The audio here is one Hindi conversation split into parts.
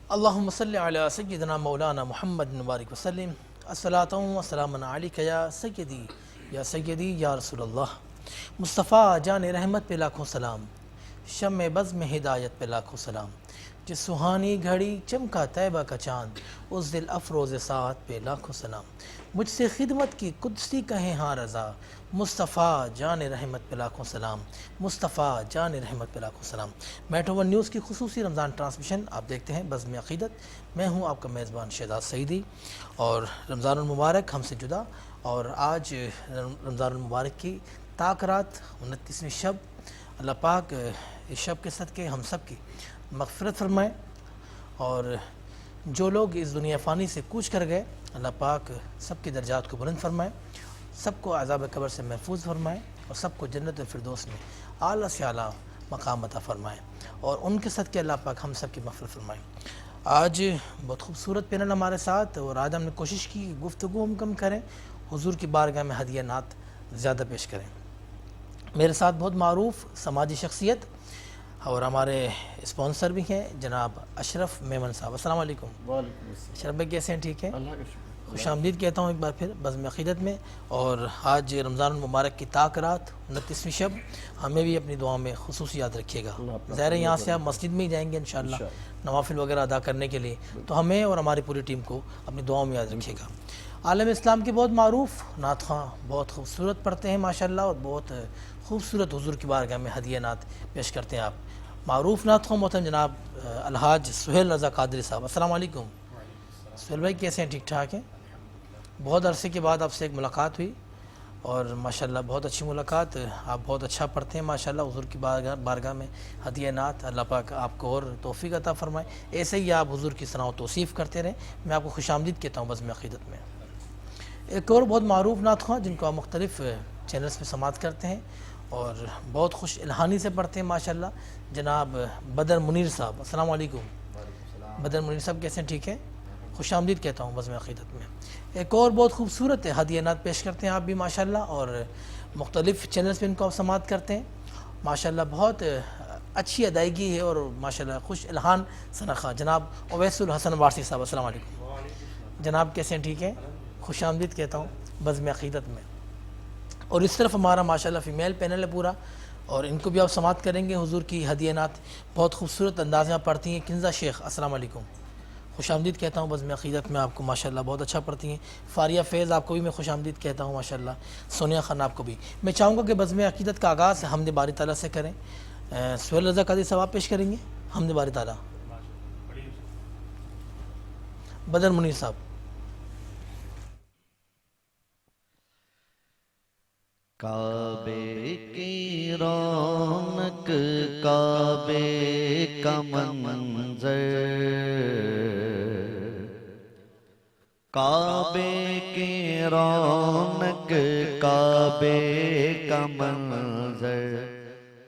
अल्लाहुम्मा सल्लि अला सय्यिदिना मौलाना मुहम्मद मुबारक वसल्लम। अस्सलातु वस्सलामु अलैका या सय्यदी या रसूलल्लाह। मुस्तफ़ा जान रहमत पे लाखों सलाम, शम्म बज़्म में हिदायत पे लाखों सलाम। जिस सुहानी घड़ी चमका तैबा का चाँद, उस दिल अफरोज़ साथ पे लाखों सलाम। मुझसे खिदमत की कुदसी कहें हाँ रज़ा, मुस्तफ़ा जान रहमत पे लाखों सलाम, मुस्तफ़ा जान रहमत पे लाखों सलाम। मेट्रो वन न्यूज़ की खुसूसी रमज़ान ट्रांसमिशन आप देखते हैं बज़्म अक़ीदत। मैं हूँ आपका मेज़बान शहजाद सईदी और रमज़ानुल मुबारक हमसे जुदा। और आज रमज़ानुल मुबारक की ताक़रात 29वीं शब, अल्लाह पाक इस शब के सदक़े हम सब की मग़फ़िरत फ़रमाए और जो लोग इस दुनिया फ़ानी से कूच कर गए अल्लाह पाक सबकी दर्जात को बुलंद फ़रमाए, सबको अज़ाब कब्र से महफूज फ़रमाए और सबको जन्नत फ़िरदौस में आला से आला मकाम अता फ़रमाए और उनके सदक़े अल्लाह पाक हम सब की मग़फ़िरत फ़रमाए। आज बहुत खूबसूरत पैनल हमारे साथ और आज हमने कोशिश की गुफ्तगू हम कम करें, हुज़ूर की बारगाह में हदिया नात ज़्यादा पेश करें। मेरे साथ बहुत मारूफ़ समाजी शख्सियत और हमारे स्पॉन्सर भी हैं जनाब अशरफ मेमन साहब। अस्सलाम वालेकुम। वालेकुम अस्सलाम। अशरफ भाई कैसे हैं? ठीक है, अल्लाह का शुक्र। खुशामदीद कहता हूँ एक बार फिर बज़्म अक़ीदत में। और आज रमज़ान मुबारक की ताक़रात 29वीं शब, हमें भी अपनी दुआ में खुसूसी याद रखिएगा। ज़ाहिर है यहाँ से आप मस्जिद में ही जाएंगे इंशाअल्लाह नवाफिल वगैरह अदा करने के लिए, तो हमें और हमारी पूरी टीम को अपनी दुआओं में याद रखिएगा। आलम इस्लाम के बहुत मारूफ़ नात ख़वां बहुत खूबसूरत पढ़ते हैं माशाअल्लाह और बहुत खूबसूरत हुज़ूर की बारगाह में हदिया नात पेश करते हैं। आप मारूफ़ नात ख़वां मोहतरम जनाब अलहाज सुहेल रज़ा कादरी साहब। अस्सलाम वालेकुम। सुहेल भाई कैसे हैं? ठीक ठाक हैं? बहुत अरसे के बाद आपसे एक मुलाकात हुई और माशाल्लाह बहुत अच्छी मुलाकात। आप बहुत अच्छा पढ़ते हैं माशाल्लाह, हुज़ूर की बारगाह में हदिया नात अल्लाह पाक आपको और तौफ़ीक़ अता फ़रमाए। ऐसे ही आप हुज़ूर की सना व तौसीफ़ करते रहें। मैं आपको खुशामदीद कहता हूँ बज़्म अक़ीदत में। एक और बहुत मारूफ़ नात ख़वां जिनको आप मुख्तलिफ़ चैनल्स पर समात करते हैं और बहुत खुश इल्हानी से पढ़ते हैं माशाल्लाह, जनाब बदर मुनीर साहब। अस्सलाम वालेकुम। बदर मुनीर साहब कैसे हैं? ठीक है, खुशामदीद कहता हूँ बज़्म अक़ीदत में। एक और बहुत खूबसूरत है हदिया नात पेश करते हैं आप भी माशाल्लाह और मुख्तलिफ़ चैनल्स पे इनको आप समात करते हैं माशाल्लाह। बहुत अच्छी अदायगी है और माशाल्लाह खुश इल्हान सनख़ा जनाब अवैसुल हसन वारसी साहब। अस्सलाम वालेकुम जनाब, कैसे हैं? ठीक है, खुशामदीद कहता हूँ बज़्म अक़ीदत में। और इस तरफ हमारा माशाल्लाह फ़ीमेल पैनल है पूरा और इनको भी आप समात करेंगे। हुज़ूर की हदिया नात बहुत खूबसूरत अंदाज़ में पढ़ती हैं। किन्ज़ा शेख अस्सलाम वालेकुम, खुशामदीद कहता हूँ बज़्म अक़ीदत में आपको माशाल्लाह बहुत अच्छा पढ़ती हैं। फ़ारिया फ़ैज़ आपको भी मैं खुशामदीद कहता हूँ माशाल्लाह। सोनिया खान आपको भी। मैं चाहूँगा कि बज़्म अक़ीदत का आगाज़ हमद बारी ताला से करें। सुहेल रज़ा कादरी साहब आप पेश करेंगे हमद बारी ताला। बदर मुनीर साहब। काबे की रौनक काबे का मंज़र, काबे की रौनक काबे का मंज़र।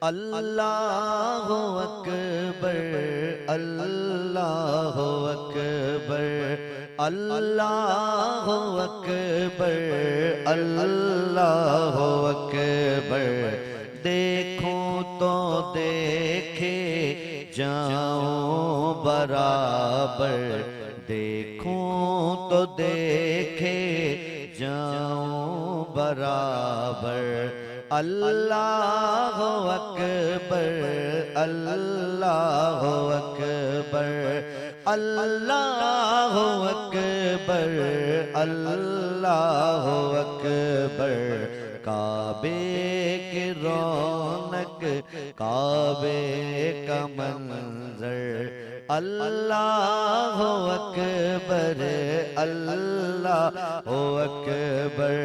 अल्लाहु अकबर अल्लाहु अकबर अल्लाहु अकबर अल्लाहु अकबर। देखूं तो देखे जाऊं बराबर, देखूं तो देखे जाऊं बराबर। अल्लाहु अकबर अल्लाहु अकबर अल्लाहु अकबर अल्लाहु अकबर। काबे की रौनक काबे का मंज़र। अल्लाहु अकबर अल्लाहु अकबर।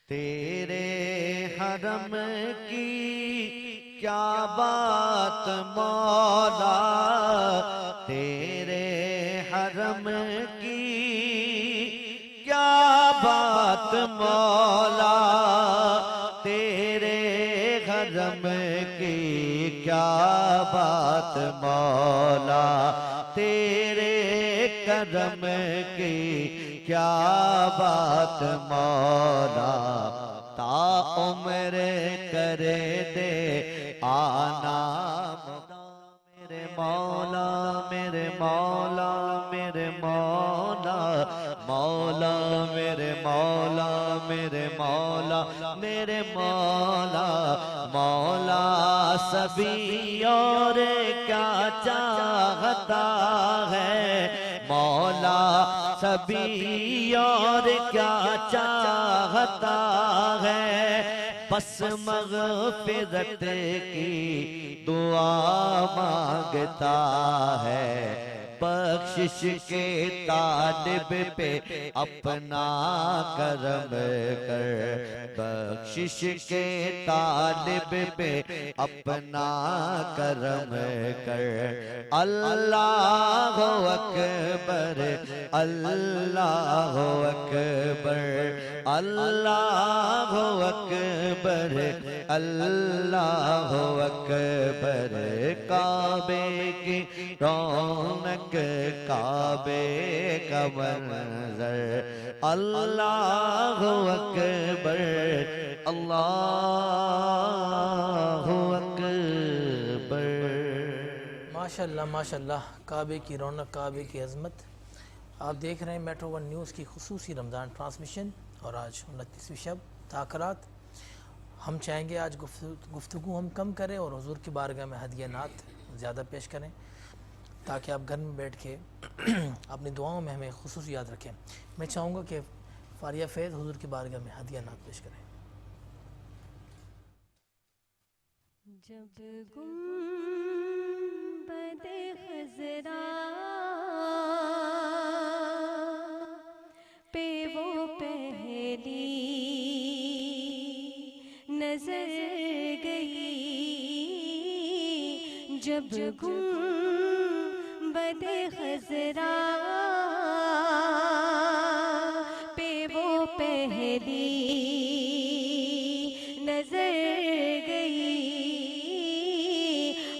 तेरे हरम की क्या बात मौला, तेरे हरम की क्या बात मौला, तेरे हरम की क्या बात मौला, तेरे करम की क्या बात मौला। ता उम्र करे दे आना मौला मेरे मौला मेरे मौला मौला मेरे मौला मेरे मौला मेरे मौला मौला सभी और क्या चाहता है मौला सभी और क्या चाहता है बस मग़फ़िरत की दुआ मांगता है बख्शिश के तालिब पे अपना करम कर बख्शिश के तालिब पे अपना करम कर अल्लाह अकबर अल्लाह अकबर अल्लाह अकबर अल्लाह अकबर काबे की रौनक काबे का मंज़र अल्लाह अकबर अल्लाह अकबर। माशाल्लाह माशाल्लाह, काबे की रौनक, काबे की अज़मत। आप देख रहे हैं मेट्रो वन न्यूज़ की खुसूसी रमज़ान ट्रांसमिशन और आज 29वीं शब ताकरात। हम चाहेंगे आज गुफ्तगू हम कम करें और हुजूर की बारगाह में हदिया नात ज़्यादा पेश करें ताकि आप घर में बैठ के अपनी दुआओं में हमें खुसूस याद रखें। मैं चाहूँगा कि फारिया फैज़ हुजूर की बारगाह में हदिया नात पेश करें। जब गुंबदे ख़ज़रा पे वो पहली नजर गई जब गुंबदे ख़ज़रा पे वो पहली नजर गई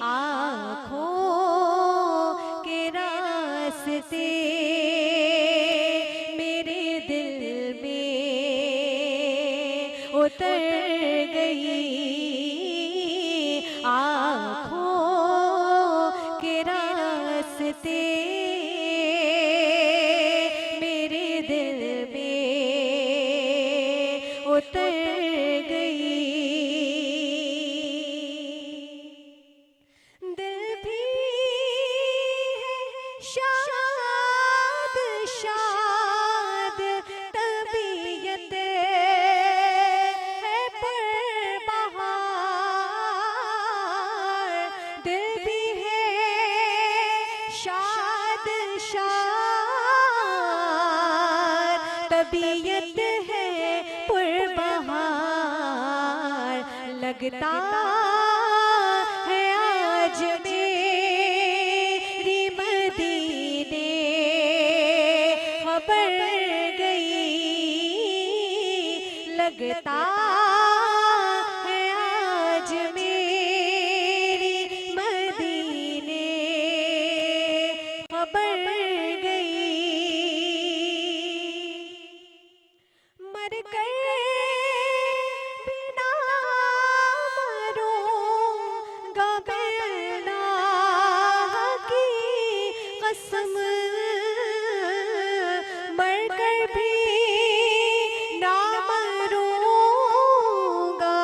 आँखों के रास्ते मेरे दिल में उतर गई आँखों के रास्ते मेरे दिल में उतर गई दिल भी है शाद शाद तबीयत है पर बहार दिल भी है शाद शाद तबीयत है पर बहार लगता है आज मेरी मदीने खबर गई लगता है आज मेरी मदीने खबर गई मर कर बिना मरूंगा मैं अल्लाह की कसम मर कर भी ना मरूंगा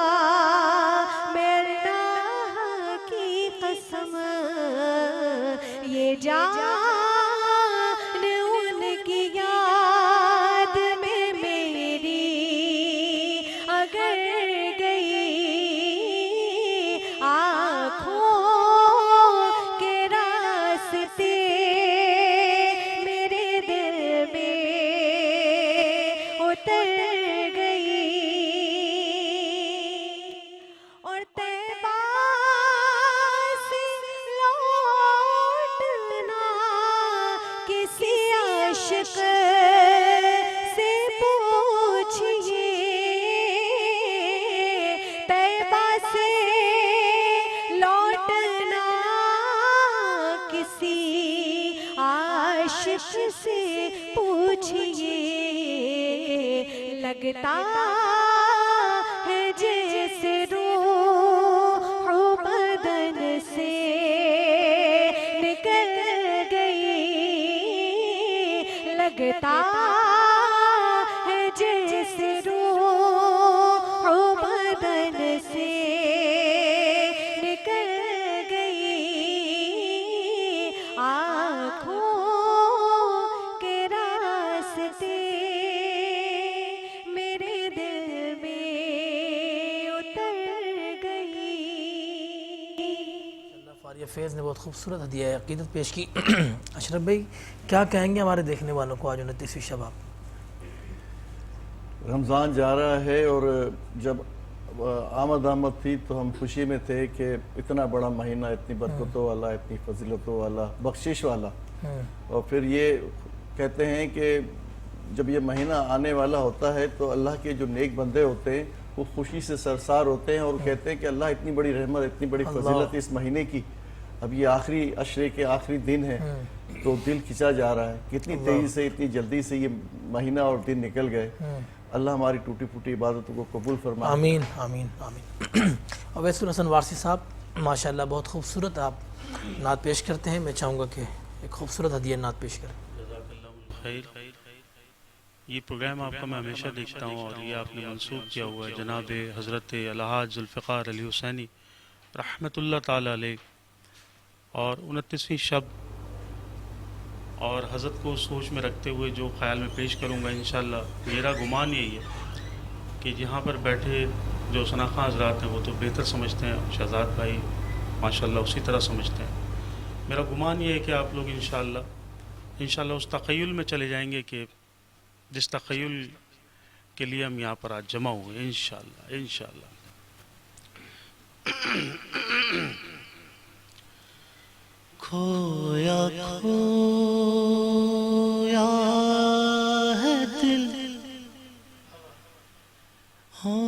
मैं अल्लाह की कसम ये जान उनकी याद में मेरी अगर गई आँखों के रास्ते मेरे दिल में उतर गई और तैबा से लौटना किसी आशिक से पूछिए तैबा से लौटना किसी आशिक से पूछिए लगता है जैसे रूह बदन से लगता है जैसे रूह बदन से निकल गई, आँखों के रास्ते मेरे दिल में उतर गई। फारिया फैज़ ने बहुत खूबसूरत हदिया अक़ीदत पेश की। अशरफ भाई क्या कहेंगे हमारे देखने वालों को आज 29वीं शब आप? रमज़ान जा रहा है और जब आमद थी तो हम खुशी में थे कि इतना बड़ा महीना, इतनी बरकतों वाला, इतनी फजीलतों वाला, बख्शिश वाला। और फिर ये कहते हैं कि जब ये महीना आने वाला होता है तो अल्लाह के जो नेक बंदे होते हैं वो खुशी से सरसार होते हैं और कहते हैं कि अल्लाह इतनी बड़ी रहमत, इतनी बड़ी फजीलत इस महीने की, अब ये आखिरी अशरे के आखिरी दिन है तो दिल खिंचा जा रहा है। कितनी तेजी से, इतनी जल्दी से ये महीना और दिन निकल गए। अल्लाह हमारी टूटी फूटी इबादतों को कबूल फरमाए। आमीन आमीन आमीन। और वैसुल हसन वारसी साहब माशाल्लाह बहुत खूबसूरत आप नात पेश करते हैं। मैं चाहूँगा कि एक खूबसूरत हदिया नात पेश करें। खैर, ये प्रोग्राम आपका मैं हमेशा देखता हूँ और ये आपने मंसूब किया हुआ है जनाब हज़रत अलहाज जुल्फ़िकार अली हुसैनी रहमतुल्लाह ताला अलैह और 29वीं शब और हज़रत को सोच में रखते हुए जो ख्याल में पेश करूँगा इंशाअल्लाह मेरा गुमान यही है कि जहाँ पर बैठे जो शनाखा हज़रात हैं वो तो बेहतर समझते हैं, शहजाद भाई माशाअल्लाह उसी तरह समझते हैं। मेरा गुमान ये है कि आप लोग इंशाअल्लाह उस तख़य्युल में चले जाएंगे कि जिस तख़य्युल के लिए हम यहाँ पर आज जमा हुए इंशाअल्लाह इंशाअल्लाह। खोया खोया है दिल, होंठ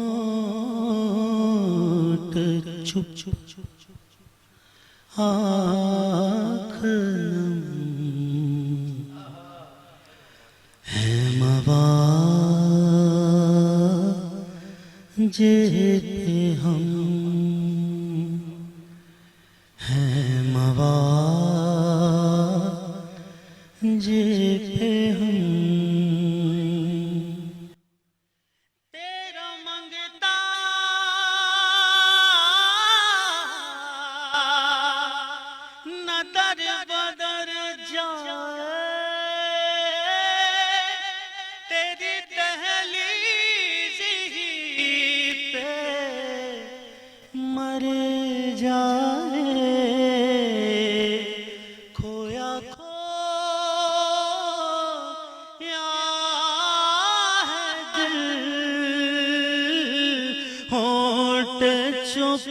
चुप चुप चुप आँख नम है मवाजे पे हम हैं मवाजे पे हम। तेरा मंगता न दर बदर जाए, तेरी दहलीज ही पे मर जाए। खोया खोया है दिल, होंठ चुप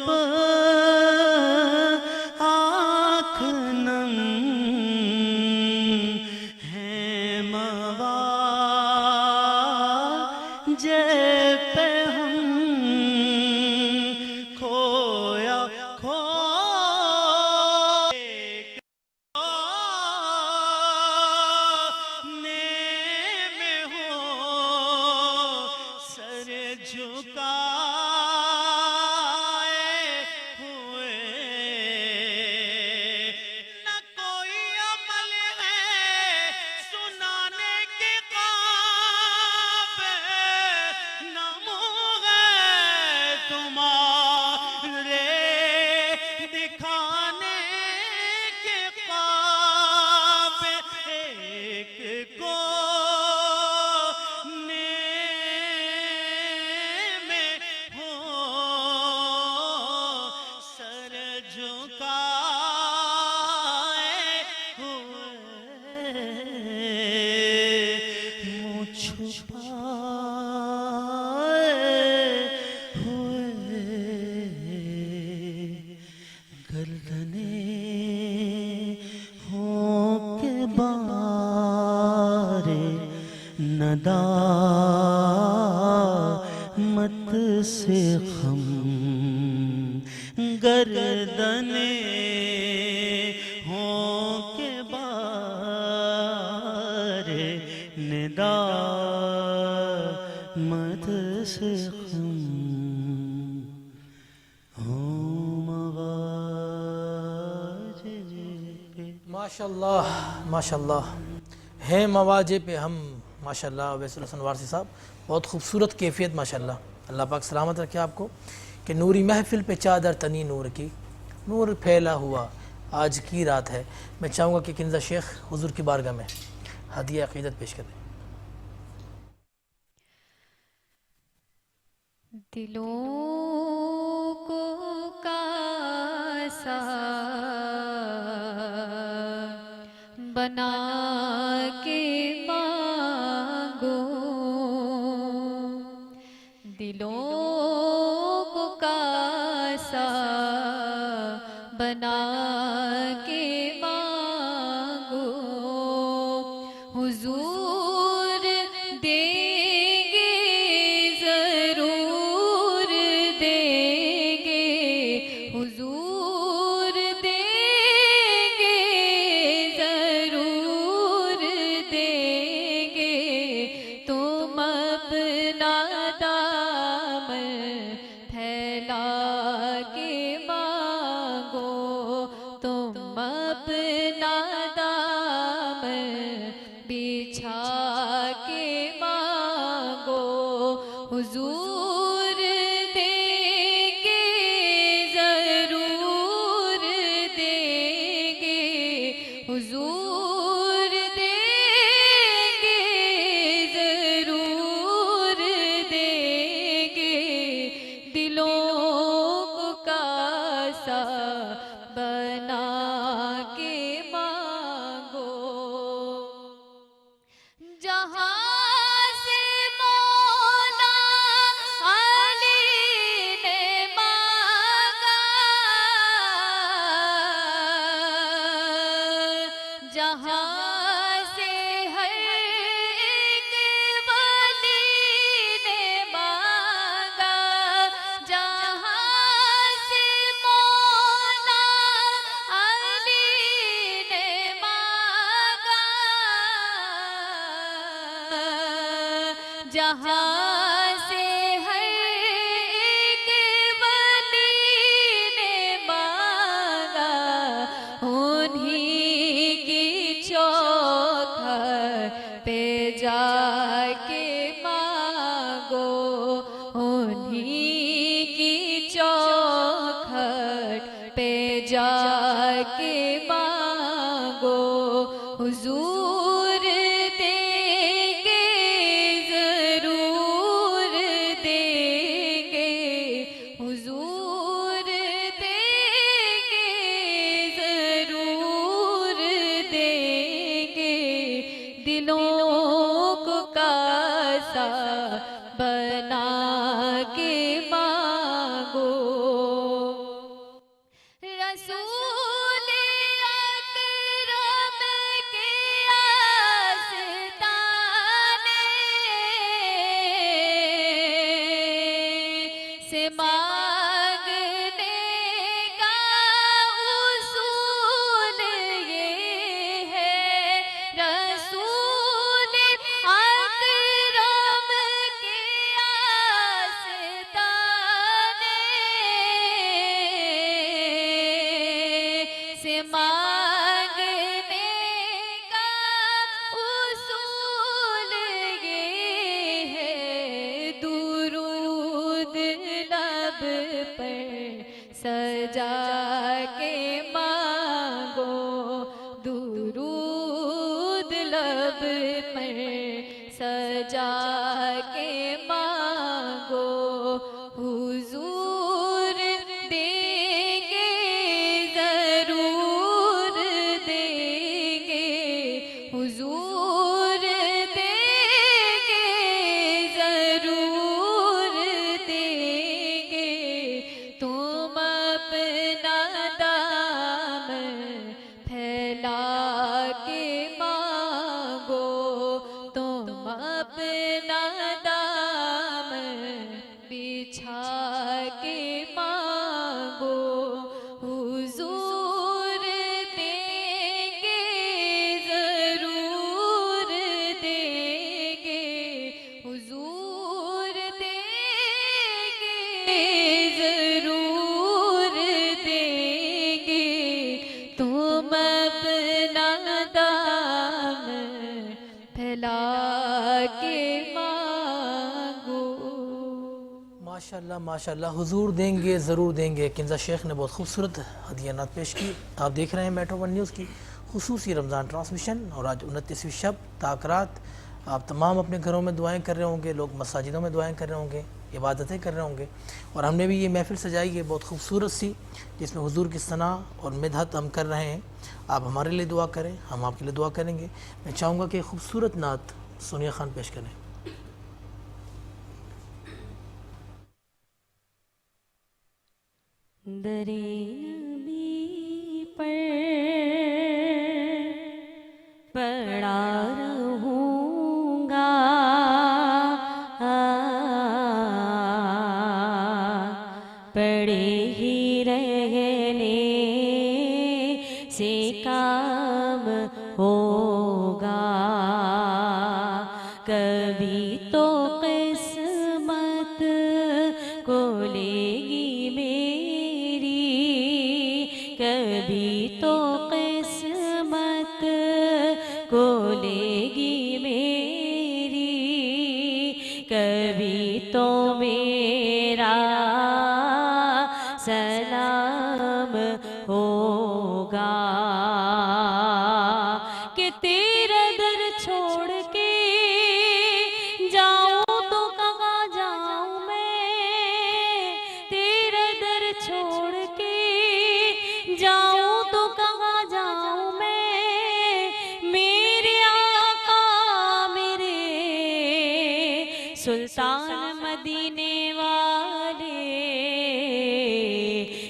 आँख नम है मवाजे पे हम। खोया खोने में हो सर झुकाए हुए, न कोई अमल है सुनाने के काबिल, न मुँह है तुम्हारे दिखाने के काबिल। एक कोने में हो सर झुकाए हुए, मुँह छुपाए हुए, गर्दने हो के बारे नदामत से खम, गर्दने हो के बारे नदामत से खम हो मवाजे पे। माशाल्लाह माशाल्लाह। हैं मवाजे पे हम माशाल्लाह। वैसल हसन वारसी साहब, बहुत खूबसूरत कैफियत माशाल्लाह। अल्लाह पाक सलामत रखे आपको कि नूरी महफिल पे चादर तनी नूर की, नूर फैला हुआ आज की रात है। मैं चाहूँगा कि किंजा शेख हुजूर की बारगाह में हदिया अक़ीदत पेश करें। दिलों को कासा बना के मांगो, दिलों को कासा बना के मांगो, हुजूर देंगे जरूर देंगे, हुजूर देंगे जरूर देंगे, तुम अपना दामन फैला के मांगो, तुम अपना दामन बिछा के मांगो, हुजूर देंगे जरूर देंगे, हुजूर देंगे जरूर देंगे, दिलों को कासा बना के मांगो। जहाँ से मौला अली ने मांगा, जहाँ से हर एक वली ने मांगा, जहाँ से मौला अली ने मांगा, जहाँ से हर एक वली ने मांगा, उन्हीं की चौखट पे जाके मांगो, उन्हीं की चौखट पे जाके मांगो, हुजूर देंगे जरूर देंगे, हुजूर देंगे जरूर देंगे, दिलों को कासा बना के मांगो। रसूल अकरम के आस्ताने से मांगने का उसूल ये है, रसूल अकरम के आस्ताने से मांगने का उसूल ये है, दुरूद लब पर सजा के मांगो, दुरूद लब पर सजा के मांगो, हुजूर देंगे जरूर देंगे, हुजूर देंगे जरूर देंगे, तुम अपना दामन फैला के मांगो, तुम अपना दामन बिछा के मांगो, हुजूर देंगे जरूर देंगे, हुजूर देंगे जरूर देंगे, तुम अपना दामन के मांगो। माशाल्लाह माशाल्लाह, हुजूर देंगे ज़रूर देंगे। किंजा शेख ने बहुत खूबसूरत हदियानात पेश की। आप देख रहे हैं मेट्रो वन न्यूज़ की खुसूसी रमज़ान ट्रांसमिशन, और आज 29वीं शब ताकरात। आप तमाम अपने घरों में दुआएं कर रहे होंगे, लोग मसाजिदों में दुआएं कर रहे होंगे, इबादतें कर रहे होंगे, और हमने भी ये महफ़िल सजाई है बहुत खूबसूरत सी, जिसमें हुजूर की सना और मिदहत हम कर रहे हैं। आप हमारे लिए दुआ करें, हम आपके लिए दुआ करेंगे। मैं चाहूँगा कि खूबसूरत नात सोनिया खान पेश करें। दरे नबी पर पड़ा रहूँगा, पड़े ही रहने से काम होगा। कभी तो किस्मत को लेगी मेरी, कभी तो किस्मत को लेगी मेरी, कभी तो मेरा सलाम होगा। कि तेरा दर छोड़ के जाऊं तो कहाँ जाऊं मैं, तेरा दर छोड़ के जाऊं तो कहाँ जाऊं मैं। मेरे आका मेरे सुल्तान मदीने वाले,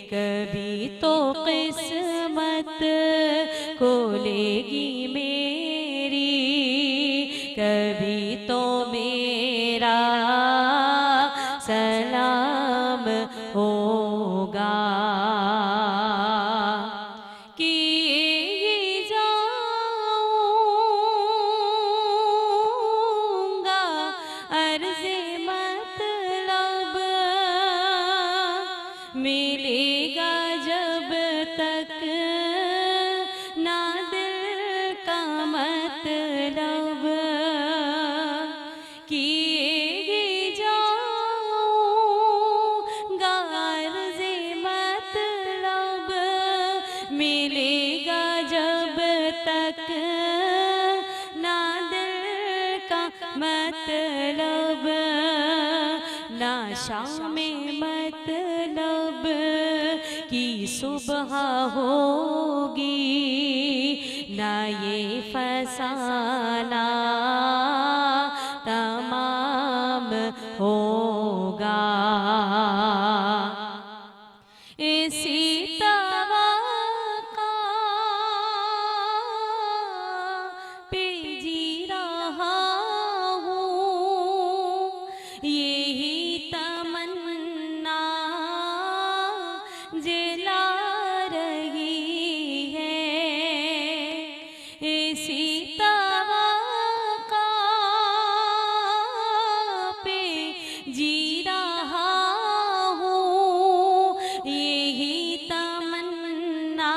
कभी तो किस्मत को लेगी मेरी, कभी तो मेरा सलाम होगा। कि ये जाऊंगा अर्ज़े मतलब मिलेगा जब तक ना दिल का मतलब। किए जाऊंगा अर्ज़े मतलब मिलेगा जब तक ना दिल का मतलब, ना शाम मतलब की सुबह होगी, ना ये फसाना तमाम होगा। इसी तवक्का पे जी रहा हूँ, यही तमन्ना जला रही है। इसी तवक्का पे जी रहा हूँ, यही तमन्ना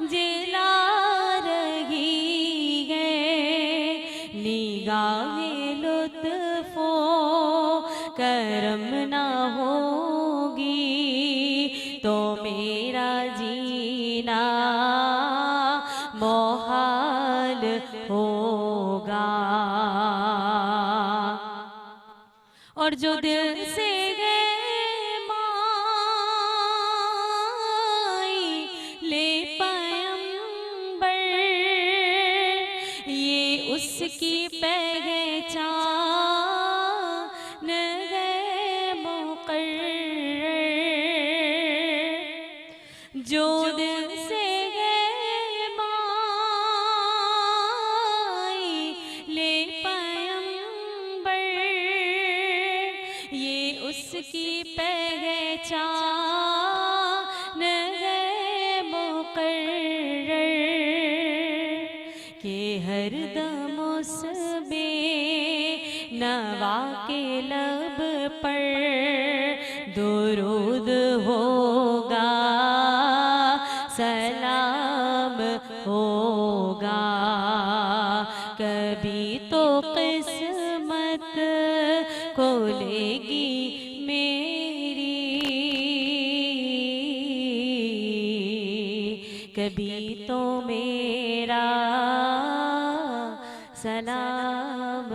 जला रही है। निगाहे लुत्फ़ो करम ना होगी तो मेरा जीना मोहाल होगा। और जो दिल से गए माई ले पैगंबर, ये उसकी पहचान गए मुक़र्रर। जो दिल से गए माई ले पैगंबर, ये उसकी पहचान गए मुक़र्रर। के हर दम उसबे नवा के लब पर दुरूद होगा, सलाम होगा। तभी तो किस्मत खोलेगी मेरी, कभी तो मेरा सलाम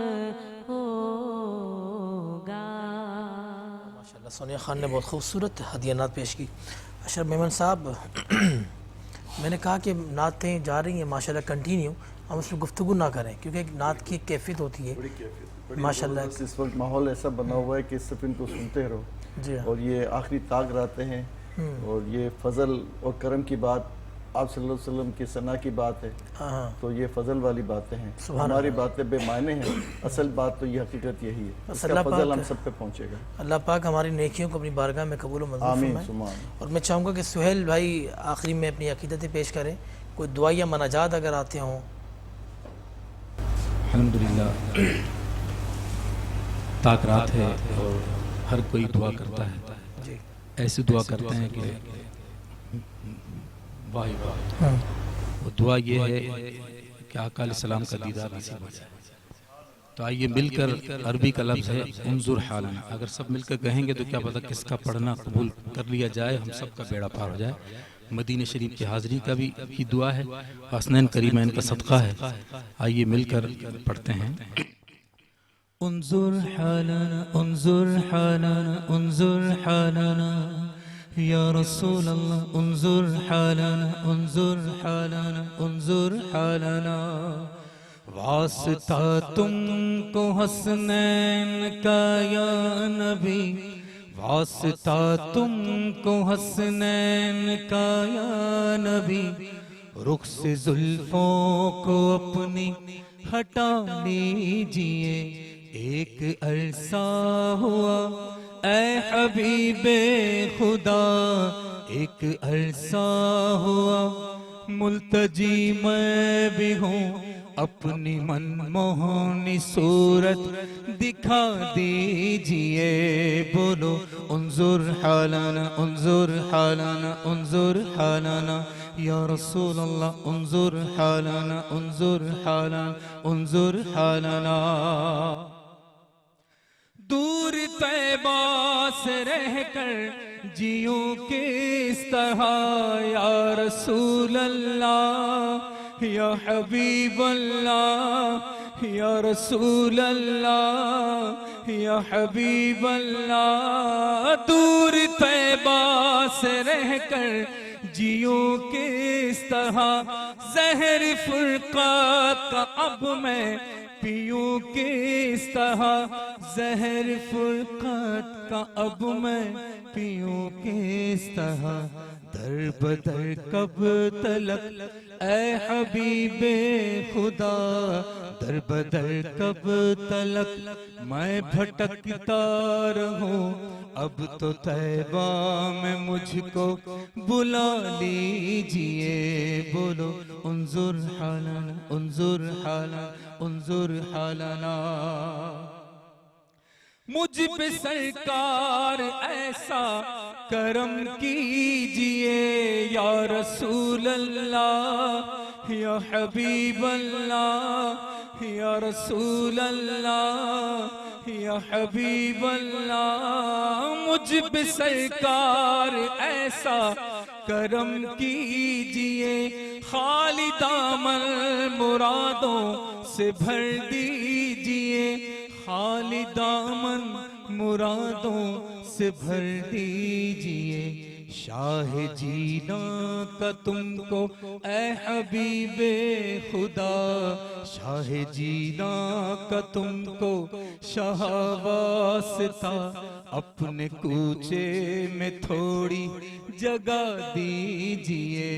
होगा। माशाल्लाह सोनिया खान ने बहुत खूबसूरत हदियानात पेश की। अशरफ मेमन साहब, मैंने कहा कि नातें जा रही हैं माशाल्लाह कंटिन्यू, हम उस पर गुफ्तगू ना करें क्योंकि एक नात की एक कैफियत होती है माशाल्लाह। इस वक्त माहौल ऐसा बना हुआ है कि सिर्फ इनको सुनते रहो। जी हाँ। और ये आखिरी ताक रातें हैं और ये फजल और करम की बात, आप सल्लल्लाहु अलैहि वसल्लम की सना की बात है। हाँ, तो ये फजल वाली बातें हैं, सुभान हमारी बातें बेमायने हैं। असल बात तो ये हकीकत यही है, बस इसका अल्लाह फजल पाक- हम सब पे पहुंचेगा। अल्लाह पाक हमारी नेकियों को अपनी बारगाह में कबूल और मंजूर आमीन फरमाए। सुमान। और मैं चाहूँगा कि सुहेल भाई आखिरी में अपनी अकीदतें पेश करें, कोई दुआ या मनाजात अगर आते हों। अल्हम्दुलिल्लाह, ताक रात है और हर कोई दुआ करता है, जी ऐसी दुआ करते हैं कि वाह वाह। हाँ। वो दुआ ये है कि आका अलैहिस्सलाम का दीदार नसीब हो जाए। तो आइए मिलकर, अरबी का लफ्ज़ है उन्जुर हालना, अगर सब मिलकर कहेंगे तो क्या पता किसका पढ़ना कबूल कर लिया जाए, हम सब का बेड़ा पार हो जाए। मदीने शरीफ की हाज़री का भी की दुआ है, हसनैन करीमैन का सदका है। आइए मिलकर पढ़ते हैं। उन्जुर हालना उन्जुर हालना उन्जुर हालना या रसूल अल्लाह, उन्जुर हालना उन्जुर हालना उन्जुर हालना। वास्ता तुमको हसनैन का या नबी, वास्ता तुमको हसनैन का या नबी। रुख से जुल्फों को अपनी हटा लीजिए, एक अरसा हुआ ऐ हबीबे खुदा, एक अरसा हुआ मुल्तजी मैं भी हूँ, अपनी मनमोहनी सूरत दिखा दीजिए। बोलो उन्जुर हालना उन्जुर हालना उन्जुर हालना या रसूल अल्लाह, उन्जुर हालना उन्जुर हालना उन्जुर हालना। दूर तैबा से रहकर जियो किस तरह या रसूल अल्लाह या हबीब अल्लाह या रसूल अल्लाह या हबीब अल्लाह। दूर तैबा से रहकर जियो किस तरह, जहर फुरक़ात का अब मैं पियूं किस तरह, जहर फुरक़ात का अब मैं पियूं किस तरह। दर बदर कब तलक ऐ हबीबे खुदा, दर बदर कब तलक मैं भटकता रहूं। अब तो तैबा में मुझको बुला लीजिए। बोलो उन्जुर हालना उन्जुर हालना उन्जुर हालना। मुझ पे सरकार ऐसा करम कीजिए या रसूल अल्लाह या हबीब अल्लाह या रसूल अल्लाह या हबीब अल्लाह। मुझ पे सरकार ऐसा करम कीजिए, खाली दामन मुरादों से भर दीजिए, खाली दामन मुरादों से भर दीजिए। शाह जीना का तुमको ऐ हबीबे खुदा, शाह जीना का तुमको शाह वास्ता, अपने कूचे में थोड़ी जगह दीजिए।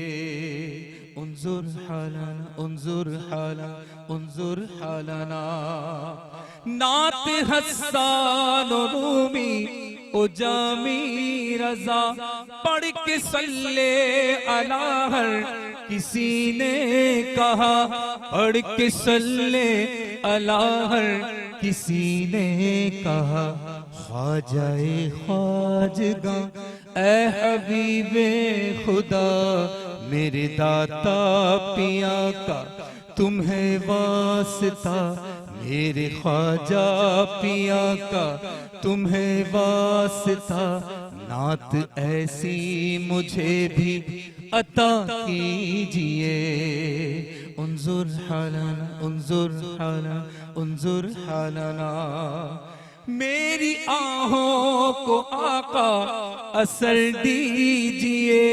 उन्जुर हालना उन्जुर हालना उन्जुर हालना। नात हस्सान रूमी ओ जामी रजा, पढ़ के सल्ले अला हर किसी ने कहा, पढ़ के सल्ले अला हर किसी ने कहा। ख्वाजाए ख्वाजगा ऐ हबीबे खुदा, मेरे दाता पिया का तुम्हें वास्ता मेरे ख्वाजा पिया का, तुम्हें वास्ता नात ऐसी मुझे भी अता कीजिए। उन्जुर हालाना उन्जुर हालाना उन्जुर हालाना, मेरी आहों को आका असर दीजिए।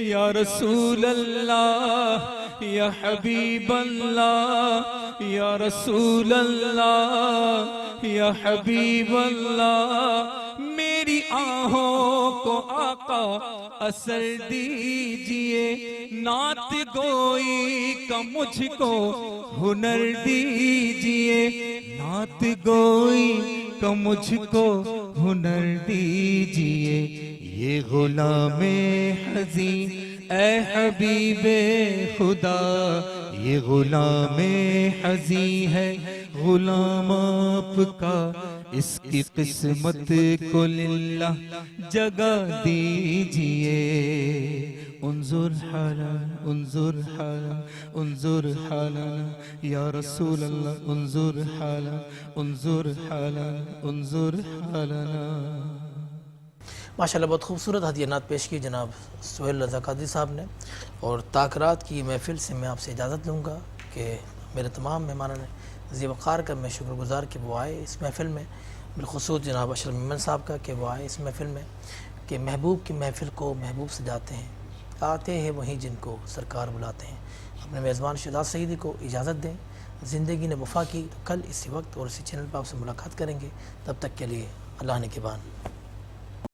या रसूल अल्लाह या हबीब अल्लाह, या रसूल अल्लाह या हबीब अल्लाह, मेरी आहों को आका असर दीजिए। नात गोई का मुझको हुनर दीजिए, नात गोई का मुझको हुनर दीजिए। ये गुलामे हज़ी ए हबीबे खुदा, ये गुलामे हज़ी है गुलाम आपका, इसकी किस्मत को लिल्लाह जगा दीजिए। उन्जुर हालाना उन्जुर हालाना उन्जुर हालाना, या रसूल अल्लाह उन्जुर हालाना उन्जुर हालाना उन्जुर हालाना। माशाल्लाह बहुत खूबसूरत हदीनात पेश की जनाब सुहेल रज़ा कादरी साहब ने। और ताकरात की महफ़िल से मैं आपसे इजाज़त लूँगा कि मेरे तमाम मेहमानों ने ज़ी-वक़ार का मैं शुक्रगुज़ार कि वो आए इस महफ़िल में, बिलख़ुसूस जनाब अशरफ मेमन साहब का कि वो आए इस महफ़िल में, कि महबूब की महफ़िल को महबूब सजाते हैं, आते हैं वहीं जिनको सरकार बुलाते हैं। अपने मेज़बान शहजाद सईदी को इजाज़त दें। ज़िंदगी ने वफ़ा की तो कल इसी वक्त और इसी चैनल पर आपसे मुलाकात करेंगे। तब तक के लिए अल्लाह ने के बान।